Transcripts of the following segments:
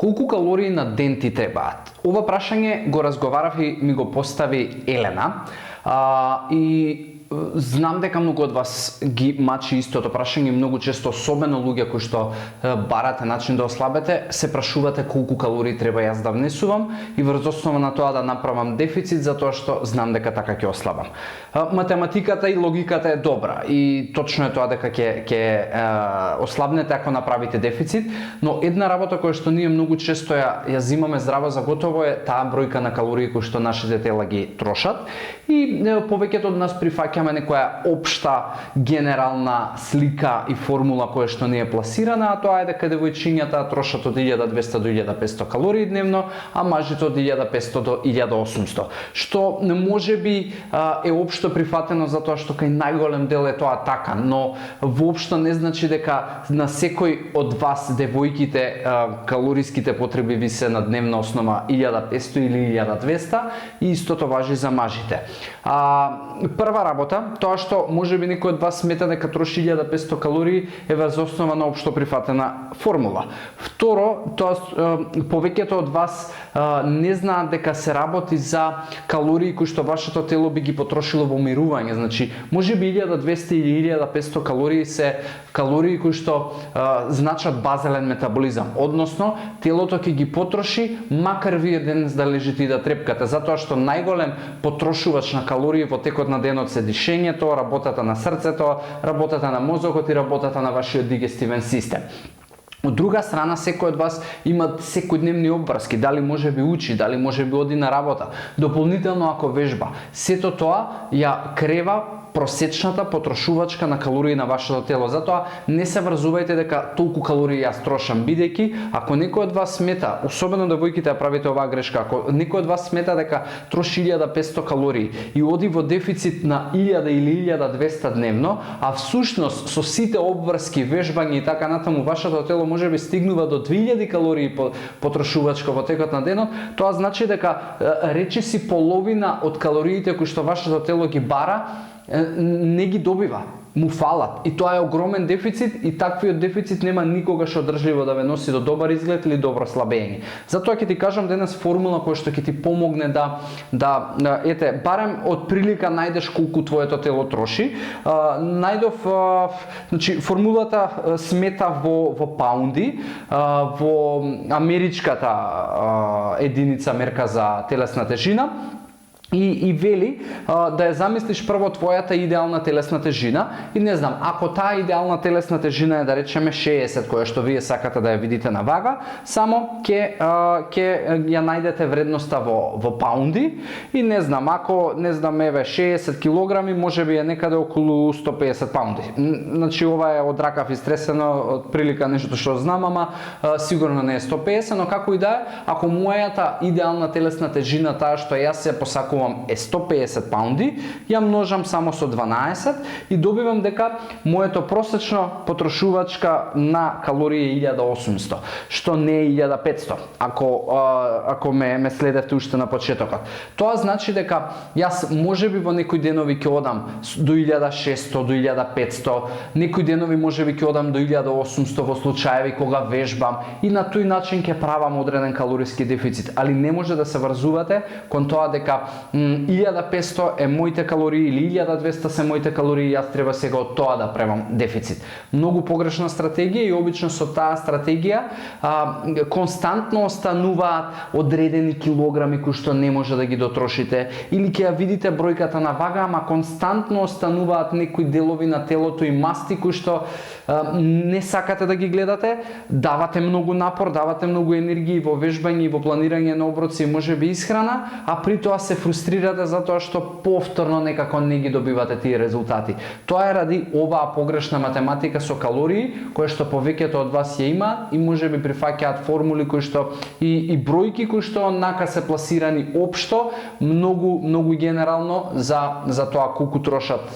Колку калории на ден ти требаат? Ова прашање го разговарав и ми го постави Елена. И знам дека многу од вас ги мачи истото прашање, многу често, особено луѓе кои што барате начин да ослабете, се прашувате колку калории треба јас да внесувам и врз основа на тоа да направам дефицит затоа што знам дека така ќе ослабам. Математиката и логиката е добра и точно е тоа дека ќе ослабнете ако направите дефицит, но една работа која што ние многу често ја зимаме здраво за готово е таа бројка на калории кои што нашите тела ги трошат и повеќето од нас прифаќаме некоја општа генерална слика и формула која што не е пласирана, а тоа е дека девојчињата трошат од 1200 до 1500 калории дневно, а мажите од 1500 до 1800, што можеби е општо прифатено затоа што кај најголем дел е тоа така, но воопшто не значи дека на секој од вас девојките калориските потреби ви се на дневна основа 1500 или 1200 и истото важи за мажите. Прва работа, тоа што можеби некој од вас смета дека троши 1500 калории е врз основа на општо прифатена формула. Второ, тоа повеќето од вас не знаат дека се работи за калории кои што вашето тело би ги потрошило во умирување. Значи, можеби 1200 или 1500 калории се калории кои што значат базален метаболизам, односно телото ќе ги потроши макар вие денес да лежите и да трепкате, затоа што најголем потрошувач на калории во текот на денот се дишењето, работата на срцето, работата на мозокот и работата на вашиот дигестивен систем. Од друга страна, секој од вас има секојдневни обврски, дали може би учи, дали може би оди на работа, дополнително ако вежба. Сето тоа ја крева просечната потрошувачка на калории на вашето тело. Затоа не се врзувајте дека толку калории јас трошам, бидејќи ако некој од вас смета, особено девојките ја правите оваа грешка, ако некој од вас смета дека троши 1500 калории и оди во дефицит на 1000 или 1200 дневно, а всушност со сите обврски, вежбања и така натаму вашето тело можеби стигнува до 2000 калории потрошувачка во текот на денот, тоа значи дека речиси половина од калориите кои што вашето тело ги бара не ги добива, му фалат. И тоа е огромен дефицит и таквиот дефицит нема никогаш одржливо да ве носи до добар изглед или добро слабење. Затоа ќе ти кажам денес формула која што ќе ти помогне ете, барем од прилика најдеш колку твоето тело троши. Најдов, значи формулата смета во паунди, во америчката единица мерка за телесна тежина. И вели да ја замислиш прво твојата идеална телесна тежина и не знам, ако таа идеална телесна тежина е да речеме 60, која што вие сакате да ја видите на вага, само ќе ја најдете вредноста во паунди и не знам, ако не знам еве 60 килограми, можеби е некаде околу 150 паунди. Значи ова е од ракав истресено, од прилика нешто што знам, ама сигурно не е 150, но како и да е, ако мојата идеална телесна тежина, таа што јас се посакувам е 150 паунди, ја множам само со 12 и добивам дека моето просечно потрошувачка на калории е 1800, што не е 1500, ако ме следевте уште на почетокот. Тоа значи дека јас можеби во некои денови ќе одам до 1600, до 1500, некои денови можеби ќе одам до 1800 во случаеви кога вежбам и на тој начин ќе правам одреден калориски дефицит, али не може да се врзувате кон тоа дека 1500 е моите калории или 1200 се моите калории, јас треба сега од тоа да правам дефицит. Многу погрешна стратегија и обично со таа стратегија константно остануваат одредени килограми кои што не може да ги дотрошите или ќе ја видите бројката на вага, ама константно остануваат некои делови на телото и масти кои што не сакате да ги гледате, давате многу напор, давате многу енергија во вежбање и во планирање на оброци и можеби исхрана, а при тоа се фрустрирате затоа што повторно некако не ги добивате тие резултати. Тоа е ради оваа погрешна математика со калории, која што повеќето од вас ја имаат и можеби прифаќаат формули кои што и бројки кои што онака се пласирани општо, многу генерално за тоа колку трошат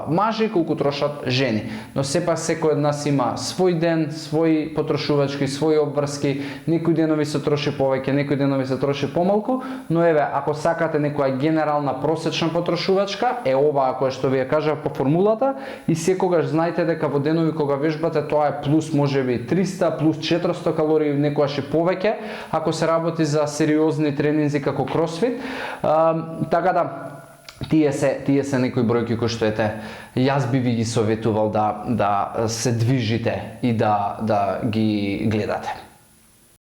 мажи, колку трошат жени. Но сепак секој од нас има свој ден, свој потрошувачки, своји обврски, некои денови се троши повеќе, некои денови се троши помалку, но еве, ако сакате некоја која е генерална просечна потрошувачка, е оваа која што ви ја кажав по формулата, и секогаш знаете дека во денови кога вежбате тоа е плюс можеби 300, плюс 400 калории, некојаш и повеќе, ако се работи за сериозни тренинзи како кросфит. Така да, тие се некои бројки кои што јас би ви ги советувал да се движите и да ги гледате.